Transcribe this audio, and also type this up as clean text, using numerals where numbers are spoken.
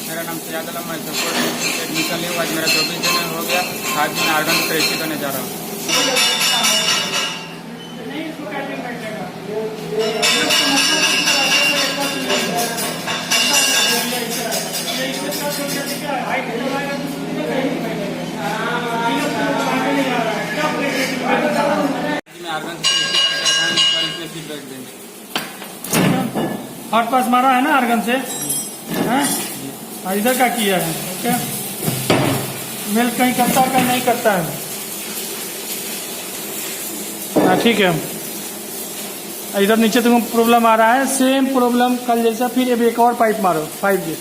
मेरा नाम सैयद आलम, मैं SAFCO एडमिशन लिया। आज मेरा 24 दिन हो गया। आज मैं आर्गन प्रेक्टिस करने जा रहा हूँ। मैं आर्गन इसमें फीडबैक देंगे। हॉट पास मारा है ना आर्गन से, हैं? इधर का किया है, ओके। मेल कहीं करता है, कहीं नहीं करता है। हाँ ठीक है। इधर नीचे तुमको प्रॉब्लम आ रहा है, सेम प्रॉब्लम कल जैसा। फिर अब एक और पाइप मारो 5G।